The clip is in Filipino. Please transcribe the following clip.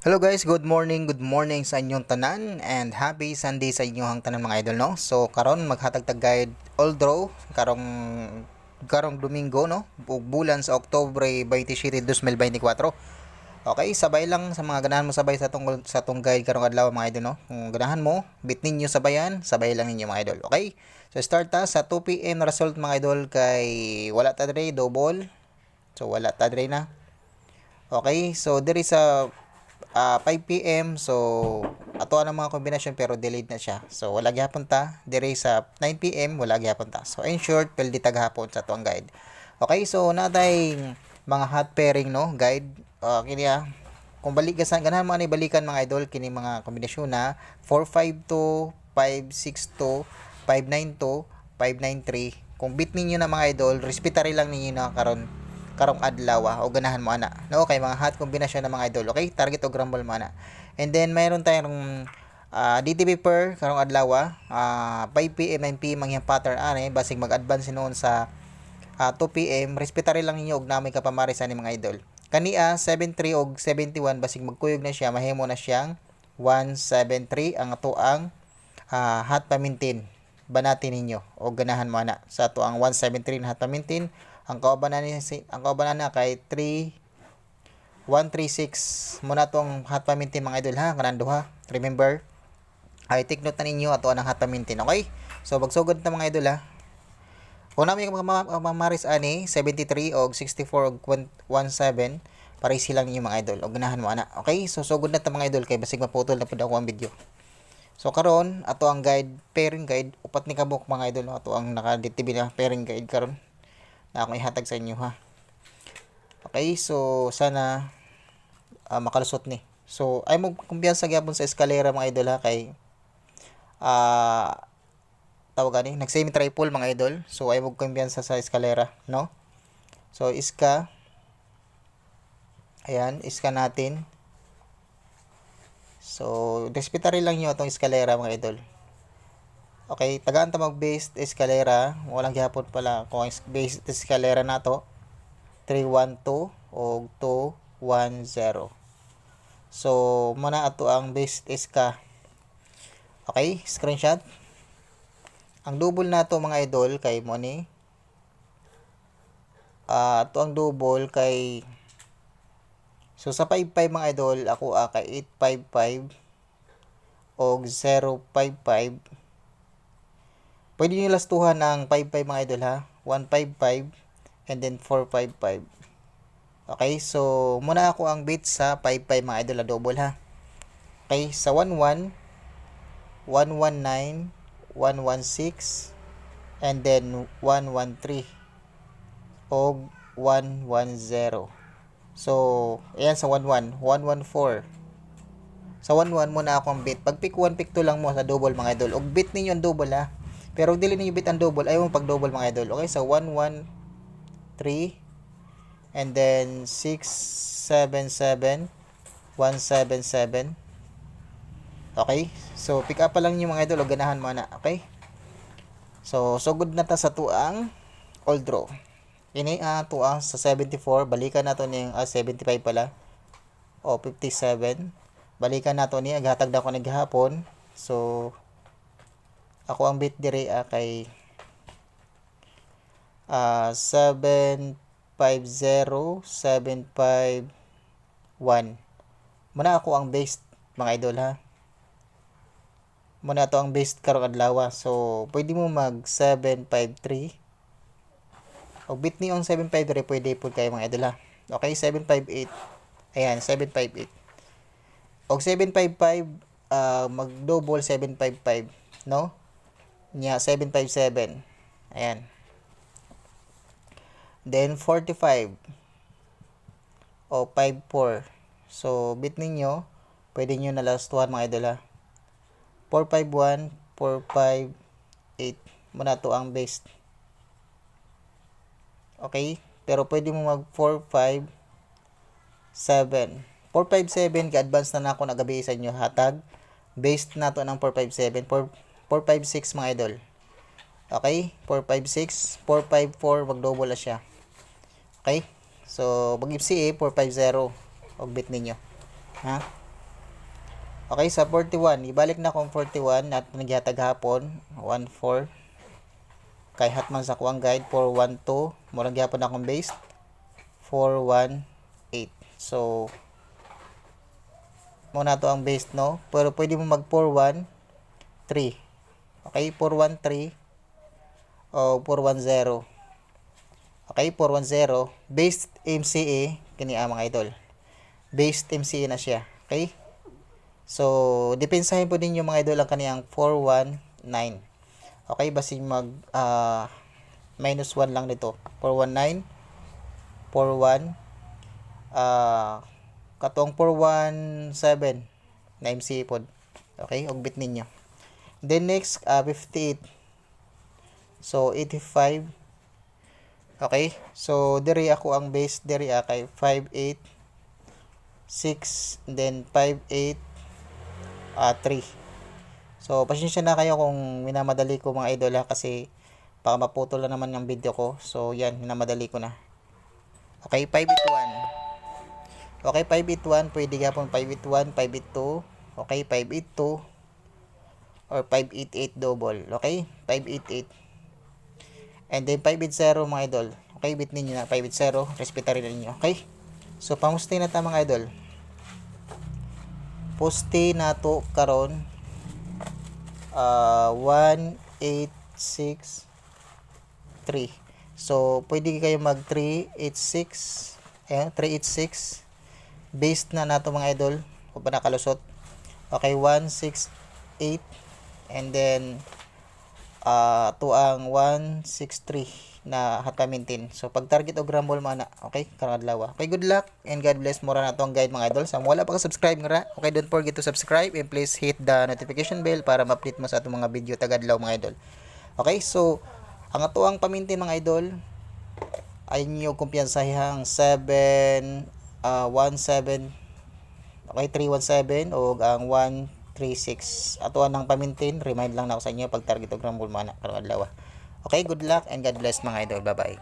Hello guys, good morning sa inyong tanan and happy Sunday sa inyong tanan mga idol no. So karon maghatag tag guide although karong Domingo no, bulan sa Oktubre 27, 2024. Okay, sabay lang sa mga ganahan mo sabay sa tong guide karong adlaw mga idol no. Kung ganahan mo, bit ninyo sabayan, sabay lang ninyo mga idol. Okay? So start ta sa 2 PM result mga idol kay wala ta dre double. So wala ta dre na. Okay, so there is a 5 PM. So ato ang mga kombinasyon pero delayed na siya. So wala gyapon ta dire sa 9 PM, wala gyapon ta. So in short, pwede taghapon sa tuang guide. Okay, so natay mga hot pairing no, guide. Kini kung balik gasan ganahan mo ani balikan mga idol kini mga kombinasyon na 452, 562, 592, 593. Kung bit ninyo na mga idol, respetary lang ninyo na karong adlaw o ganahan mo ana no, kay mga hot kombinasyon ng mga idol. Okay, target o grumble mo ana. And then mayroon tayong DTB per karong adlaw 5 PM 9 PM ang pattern ani basig mag-advance noon sa 2 PM. Respetary lang ninyo og namay kapamari sa ni mga idol. Kania 73 og 71 basig magkuyog na siya, mahimo na siyang 173 ang ato ang hot pamintin banatin ninyo o ganahan mo ana sa ato ang 173 na hot pamintin. Ang kaubanan na kay 3136 muna tong hot pamintin mga idol ha, kanan duha. Remember, ay take note na ninyo ato ang hot pamintin. Okay, so magsugod na mga idol ha. Kung namin mamaris ani 73 og 64 og 17 para silang ninyo mga idol o ganahan mo ana. Okay, so sugod na ta mga idol kay basig maputol na pud ako ang video. So karon ato ang guide, pairing guide, upat ni kabuk mga idol, ato ang naka-DTB na pairing guide karon na akong ihatag sa inyo ha. Okay, so sana makalusot ni. So ay mo kumpiyansa gyapon sa eskalera mga idol ha, kay tawag ani nag semi triple mga idol. So ay mo kumpiyansa sa eskalera no. So iska, ayan, iska natin. So respetary lang niyo atong eskalera mga idol. Okay, tagaan ta mag-based eskalera, walang gyapon pala kung based eskalera nato 312 o 210. So muna ato ang based eska. Okay, screenshot. Ang double nato mga idol kay mo ni ato ang double kay, so sa 55 mga idol ako kay 855 og 055. Pwede nyo lastuhan ng 55 mga idol ha. 155 and then 455. Okay, so muna ako ang bit sa 55 mga idol na double ha. Okay, sa 11, 119, 116, and then 113 o 110. So, ayan sa 11, 114. Sa 11 muna ako ang bit. Pag pick 1, pick 2 lang mo sa double mga idol. Og bit ninyo ang double ha. Pero dili ninyo bit ang double, ayaw mo pag double mga idol. Okay, so 113 and then 677 177. Okay? So pick up pa lang niyo mga idol o ganahan mo na. Okay? So sugod na ta sa tuang old draw. Ini tuang sa 74, balikan nato ning 75 pala o 57. Balikan nato ni aghatag na ko ni gihapon. So ako ang bit dire kay 750 751. Muna ako ang base mga idol ha. Muna to ang base karong adlaw. So pwede mo mag 753. Og bit ni ang 753 pwede pud kay mga idol ha. Okay, 758. Ayan, 758. Og 755 mag double 755 no? Nya 757. Ayan. Then 45 o 54. So bit ninyo, pwede niyo na lastuhan mga idol ha. 451, 458 muna to ang base. Okay, pero pwede mo mag 457. 457 ka advance na nako nagabi sa inyo hatag. Based nato ng 457, 456 mga idol. Okay, 456, 454 mag-double na siya. Okay? So, mag-FCA 450 og bit ninyo. Ha? Okay, sa 41, ibalik na kong 41 at nagyatag hapon 14 kay hatman sa kuang guide 412 murag gyapon akong base 418. So mo na to ang base, no, pero pwede mo mag 413. Okay, 413 o 410. Okay, 410 based MCA kini mga idol. Based MCA na siya. Okay? So, depensahin po din yung mga idol ang kaniyang 419. Okay, basi mag minus 1 lang dito. 419 41 katong 417 na MCA pod. Okay, ugbit ninyo. Then next 58. So 85. Okay? So diri ako ang base diri kay 58 6 then 58 3. So, pasensya na kayo kung minamadali ko mga idol kasi baka maputol na naman yung video ko. So, yan, minamadali ko na. Okay, 581. Okay, 581. Pwede gapon 581, 582. Okay, 582 or 588 double. Okay, 588. And then 580 mga idol. Okay, bit ninyo na 580. Respetarin ninyo. Okay? So, pangustay na ta mga idol. Poste nato karon 1863. So pwede kayo mag 386. Ayan, 386 based na nato mga idol o ba nakalusot. Okay, 168 and then to ang 163 na hatamintin. So pag target og rumble mana, okay, karong adlaw. Okay, good luck and God bless. Mura na to ang guide mga idol. Sa wala pa ka subscribe nga, okay, don't forget to subscribe and please hit the notification bell para ma-update mo sa atong mga video tagadlaw mga idol. Okay, so ang ato ang pamintin mga idol ay niyo kumpiyansahang 7 17. Okay, 317 o ang 136. Ato ang pamintin, remind lang na ako sa inyo pag target og rumble mana karong adlaw. Okay, good luck and God bless mga idol. Bye-bye.